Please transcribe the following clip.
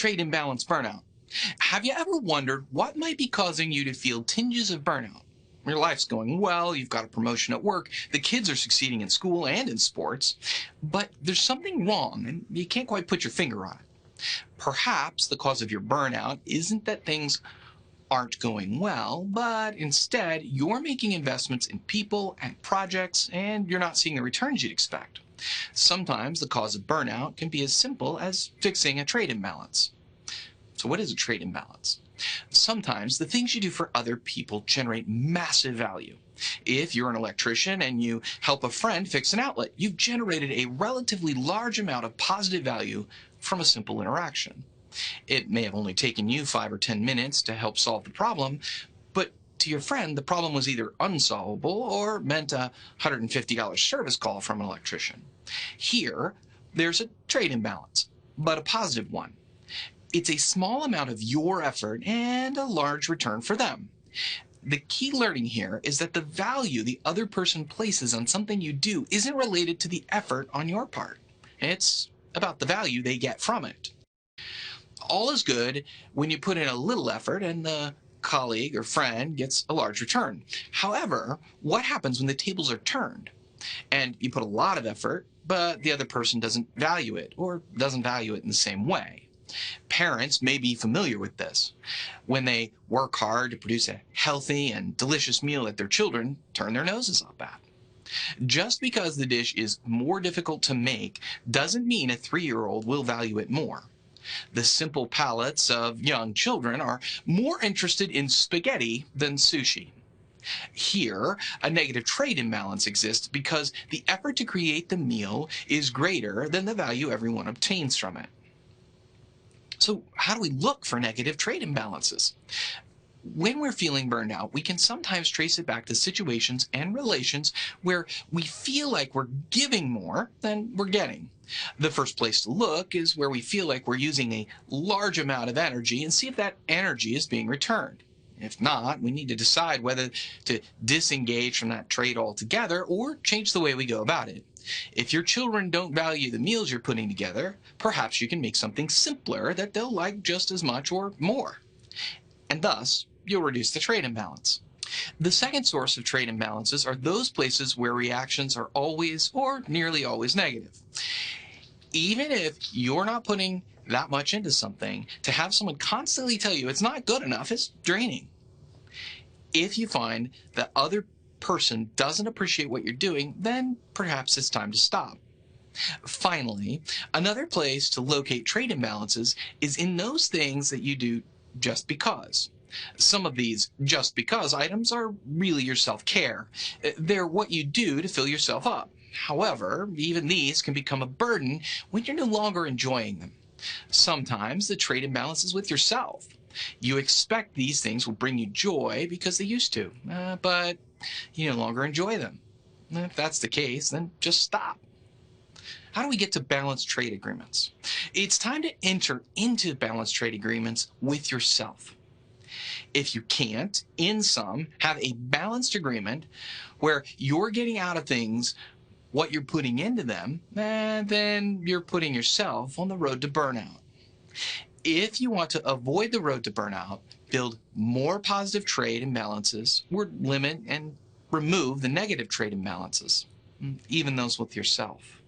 trade imbalance burnout. Have you ever wondered what might be causing you to feel tinges of burnout? Your life's going well, you've got a promotion at work, the kids are succeeding in school and in sports, but there's something wrong and you can't quite put your finger on it. Perhaps the cause of your burnout isn't that things aren't going well, but instead you're making investments in people and projects and you're not seeing the returns you'd expect. Sometimes the cause of burnout can be as simple as fixing a trade imbalance. So what is a trade imbalance? Sometimes the things you do for other people generate massive value. If you're an electrician and you help a friend fix an outlet, you've generated a relatively large amount of positive value from a simple interaction. It may have only taken you 5 or 10 minutes to help solve the problem, but to your friend, the problem was either unsolvable or meant a $150 service call from an electrician. Here, there's a trade imbalance, but a positive one. It's a small amount of your effort and a large return for them. The key learning here is that the value the other person places on something you do isn't related to the effort on your part. It's about the value they get from it. All is good when you put in a little effort and the colleague or friend gets a large return. However, what happens when the tables are turned and you put a lot of effort, but the other person doesn't value it or doesn't value it in the same way? Parents may be familiar with this. When they work hard to produce a healthy and delicious meal that their children turn their noses up at. Just because the dish is more difficult to make doesn't mean a 3-year-old will value it more. The simple palates of young children are more interested in spaghetti than sushi. Here, a negative trade imbalance exists because the effort to create the meal is greater than the value everyone obtains from it. So how do we look for negative trade imbalances? When we're feeling burned out, we can sometimes trace it back to situations and relations where we feel like we're giving more than we're getting. The first place to look is where we feel like we're using a large amount of energy and see if that energy is being returned. If not, we need to decide whether to disengage from that trade altogether or change the way we go about it. If your children don't value the meals you're putting together, perhaps you can make something simpler that they'll like just as much or more. And thus, you'll reduce the trade imbalance. The second source of trade imbalances are those places where reactions are always or nearly always negative. Even if you're not putting that much into something, to have someone constantly tell you it's not good enough is draining. If you find that other person doesn't appreciate what you're doing, then perhaps it's time to stop. Finally, another place to locate trade imbalances is in those things that you do just because. Some of these just because items are really your self-care. They're what you do to fill yourself up. However, even these can become a burden when you're no longer enjoying them. Sometimes the trade imbalance is with yourself. You expect these things will bring you joy because they used to, but you no longer enjoy them. If that's the case, then just stop. How do we get to balanced trade agreements? It's time to enter into balanced trade agreements with yourself. If you can't, in some, have a balanced agreement where you're getting out of things what you're putting into them, then you're putting yourself on the road to burnout. If you want to avoid the road to burnout, build more positive trade imbalances, or limit and remove the negative trade imbalances, even those with yourself.